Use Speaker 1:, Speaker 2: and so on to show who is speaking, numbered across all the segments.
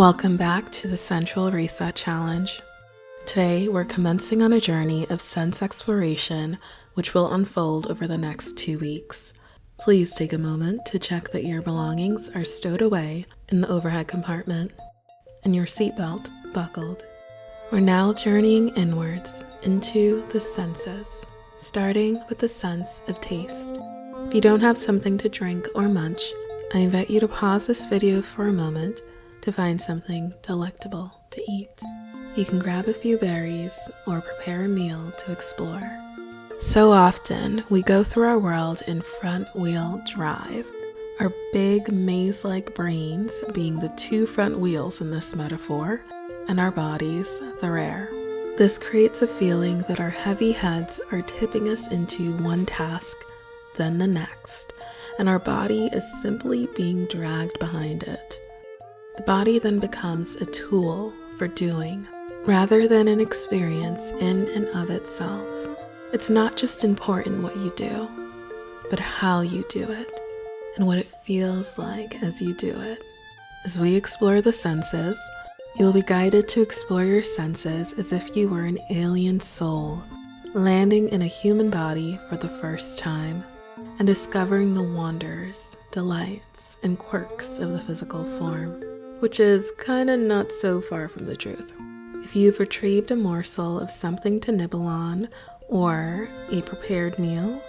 Speaker 1: Welcome back to the Sensual Reset Challenge. Today, we're commencing on a journey of sense exploration, which will unfold over the next 2 weeks. Please take a moment to check that your belongings are stowed away in the overhead compartment and your seatbelt buckled. We're now journeying inwards into the senses, starting with the sense of taste. If you don't have something to drink or munch, I invite you to pause this video for a moment to find something delectable to eat. You can grab a few berries or prepare a meal to explore. So often, we go through our world in front-wheel drive, our big maze-like brains being the 2 front wheels in this metaphor, and our bodies the rear. This creates a feeling that our heavy heads are tipping us into one task, then the next, and our body is simply being dragged behind it. The body then becomes a tool for doing, rather than an experience in and of itself. It's not just important what you do, but how you do it, and what it feels like as you do it. As we explore the senses, you'll be guided to explore your senses as if you were an alien soul, landing in a human body for the first time, and discovering the wonders, delights, and quirks of the physical form. Which is kinda not so far from the truth. If you've retrieved a morsel of something to nibble on or a prepared meal,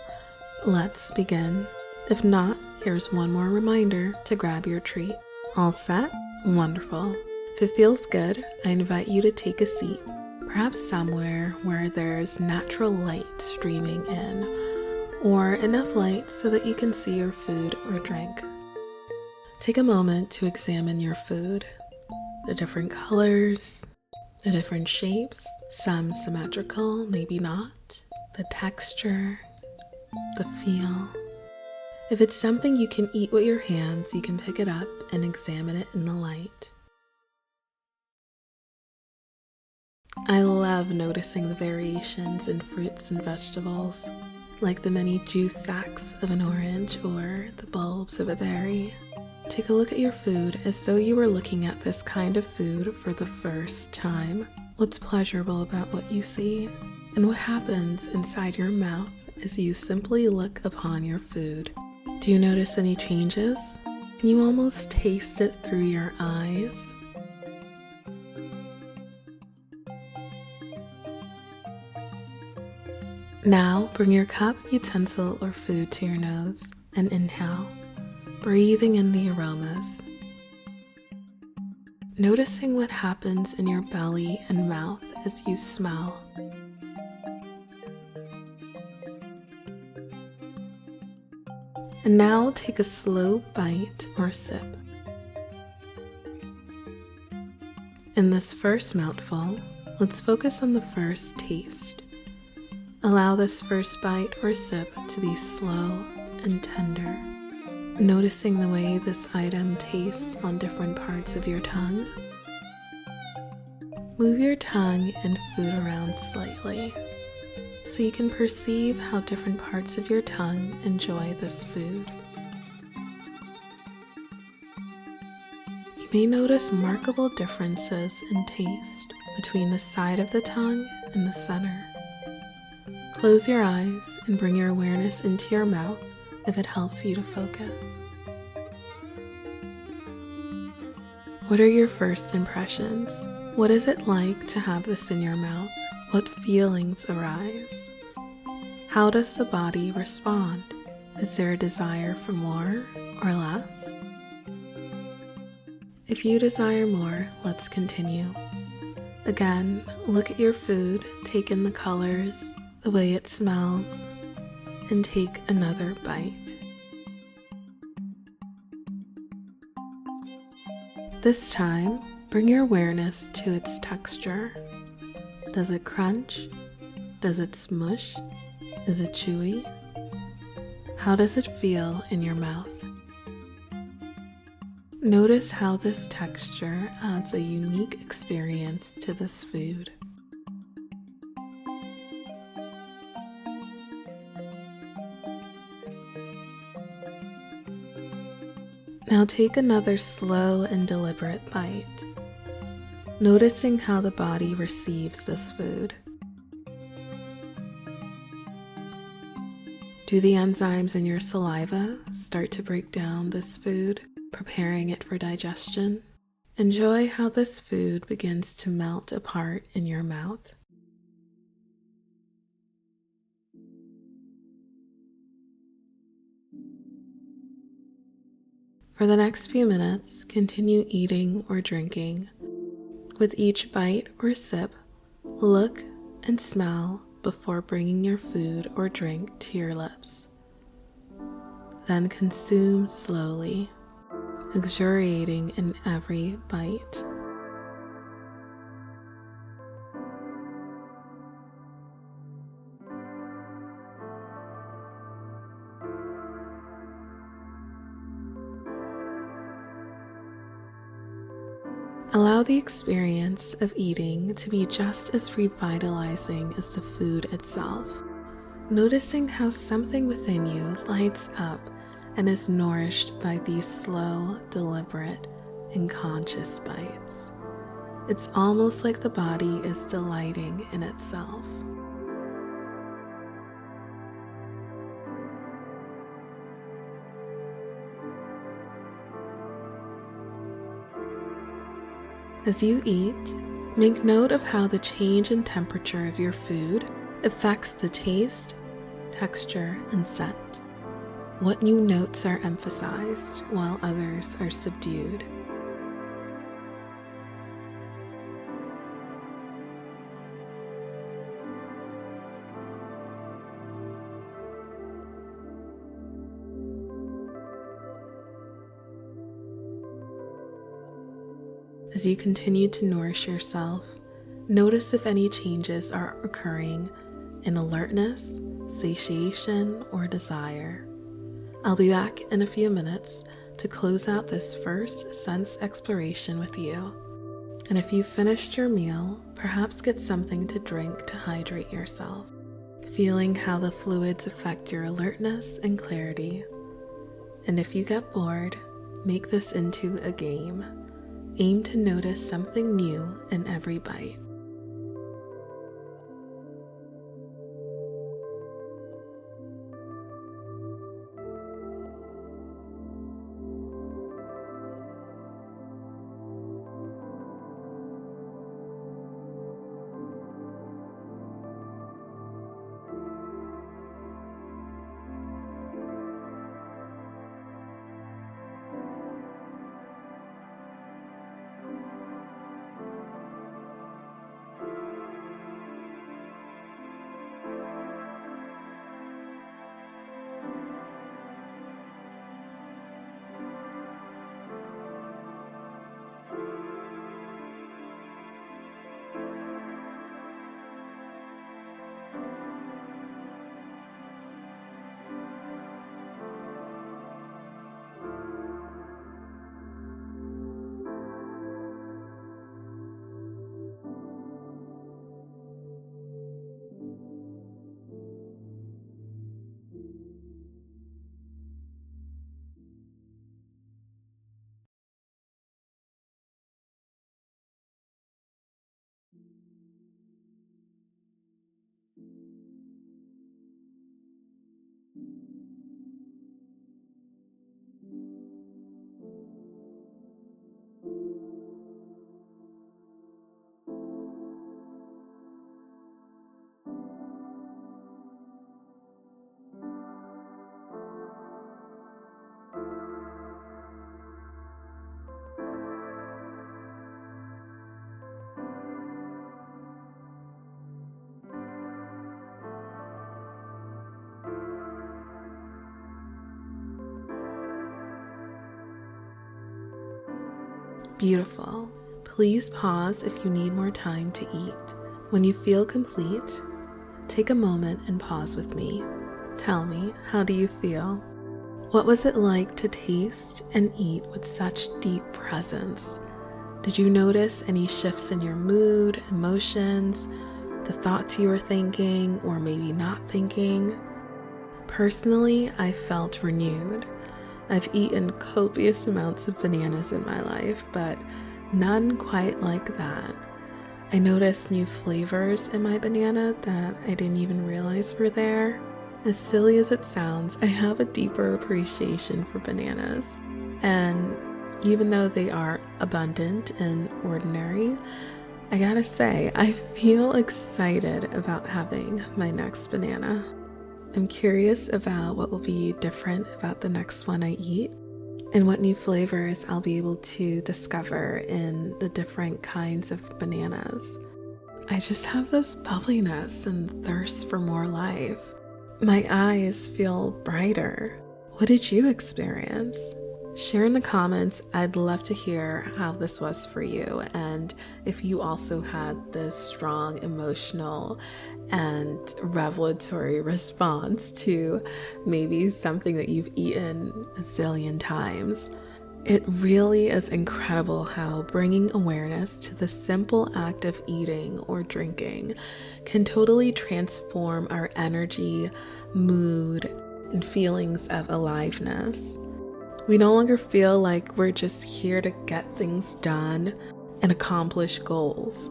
Speaker 1: let's begin. If not, here's one more reminder to grab your treat. All set? Wonderful. If it feels good, I invite you to take a seat, perhaps somewhere where there's natural light streaming in, or enough light so that you can see your food or drink. Take a moment to examine your food, the different colors, the different shapes, some symmetrical, maybe not, the texture, the feel. If it's something you can eat with your hands, you can pick it up and examine it in the light. I love noticing the variations in fruits and vegetables, like the many juice sacs of an orange or the bulbs of a berry. Take a look at your food as though you were looking at this kind of food for the first time. What's pleasurable about what you see? And what happens inside your mouth as you simply look upon your food? Do you notice any changes? Can you almost taste it through your eyes? Now bring your cup, utensil, or food to your nose and inhale, breathing in the aromas. Noticing what happens in your belly and mouth as you smell. And now take a slow bite or sip. In this first mouthful, let's focus on the first taste. Allow this first bite or sip to be slow and tender, noticing the way this item tastes on different parts of your tongue. Move your tongue and food around slightly so you can perceive how different parts of your tongue enjoy this food. You may notice markable differences in taste between the side of the tongue and the center. Close your eyes and bring your awareness into your mouth if it helps you to focus. What are your first impressions? What is it like to have this in your mouth? What feelings arise? How does the body respond? Is there a desire for more or less? If you desire more, let's continue. Again, look at your food, take in the colors, the way it smells, and take another bite. This time, bring your awareness to its texture. Does it crunch? Does it smush? Is it chewy? How does it feel in your mouth? Notice how this texture adds a unique experience to this food. Now take another slow and deliberate bite, noticing how the body receives this food. Do the enzymes in your saliva start to break down this food, preparing it for digestion? Enjoy how this food begins to melt apart in your mouth. For the next few minutes, continue eating or drinking. With each bite or sip, look and smell before bringing your food or drink to your lips. Then consume slowly, luxuriating in every bite. Allow the experience of eating to be just as revitalizing as the food itself, noticing how something within you lights up and is nourished by these slow, deliberate, and conscious bites. It's almost like the body is delighting in itself. As you eat, make note of how the change in temperature of your food affects the taste, texture, and scent. What new notes are emphasized while others are subdued? As you continue to nourish yourself, notice if any changes are occurring in alertness, satiation, or desire. I'll be back in a few minutes to close out this first sense exploration with you. And if you've finished your meal, perhaps get something to drink to hydrate yourself, feeling how the fluids affect your alertness and clarity. And if you get bored, make this into a game. Aim to notice something new in every bite. Beautiful. Please pause if you need more time to eat. When you feel complete, take a moment and pause with me. Tell me, how do you feel? What was it like to taste and eat with such deep presence? Did you notice any shifts in your mood, emotions, the thoughts you were thinking or maybe not thinking? Personally, I felt renewed. I've eaten copious amounts of bananas in my life, but none quite like that. I noticed new flavors in my banana that I didn't even realize were there. As silly as it sounds, I have a deeper appreciation for bananas. And even though they are abundant and ordinary, I gotta say, I feel excited about having my next banana. I'm curious about what will be different about the next one I eat, and what new flavors I'll be able to discover in the different kinds of bananas. I just have this bubbliness and thirst for more life. My eyes feel brighter. What did you experience? Share in the comments. I'd love to hear how this was for you, and if you also had this strong emotional and revelatory response to maybe something that you've eaten a zillion times. It really is incredible how bringing awareness to the simple act of eating or drinking can totally transform our energy, mood, and feelings of aliveness. We no longer feel like we're just here to get things done and accomplish goals.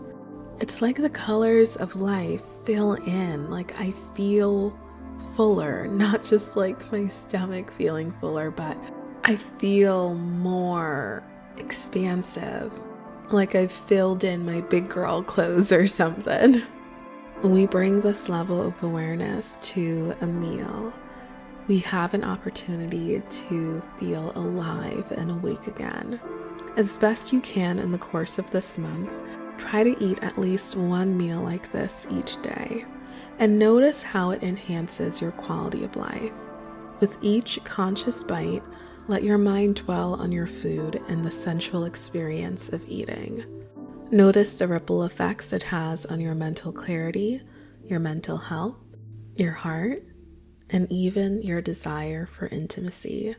Speaker 1: It's like the colors of life fill in, like I feel fuller, not just like my stomach feeling fuller, but I feel more expansive, like I've filled in my big girl clothes or something. When we bring this level of awareness to a meal, we have an opportunity to feel alive and awake again. As best you can in the course of this month, try to eat at least one meal like this each day, and notice how it enhances your quality of life. With each conscious bite, let your mind dwell on your food and the sensual experience of eating. Notice the ripple effects it has on your mental clarity, your mental health, your heart, and even your desire for intimacy.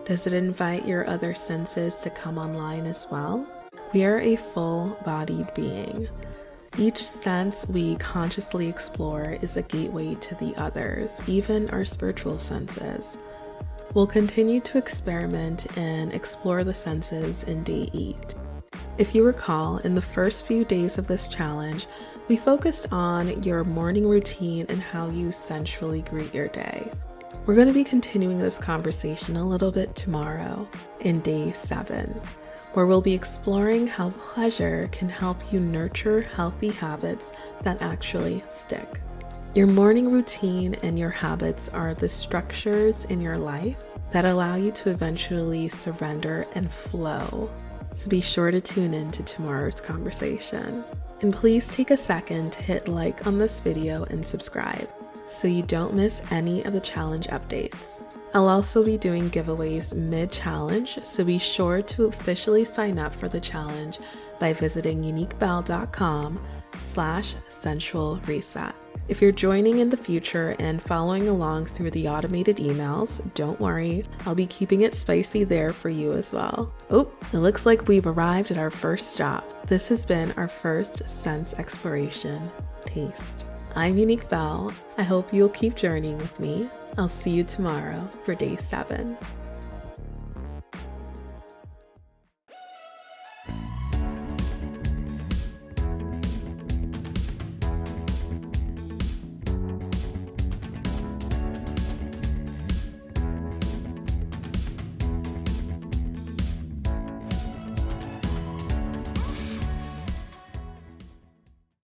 Speaker 1: Does it invite your other senses to come online as well? We are a full-bodied being. Each sense we consciously explore is a gateway to the others, even our spiritual senses. We'll continue to experiment and explore the senses in Day 8. If you recall, in the first few days of this challenge, we focused on your morning routine and how you sensually greet your day. We're going to be continuing this conversation a little bit tomorrow in Day 7, where we'll be exploring how pleasure can help you nurture healthy habits that actually stick. Your morning routine and your habits are the structures in your life that allow you to eventually surrender and flow. So be sure to tune in to tomorrow's conversation. And please take a second to hit like on this video and subscribe so you don't miss any of the challenge updates. I'll also be doing giveaways mid-challenge, so be sure to officially sign up for the challenge by visiting uniquebelle.com/sensual reset. If you're joining in the future and following along through the automated emails, don't worry, I'll be keeping it spicy there for you as well. Oh, it looks like we've arrived at our first stop. This has been our first sense exploration, taste. I'm Unique Belle. I hope you'll keep journeying with me. I'll see you tomorrow for Day 7.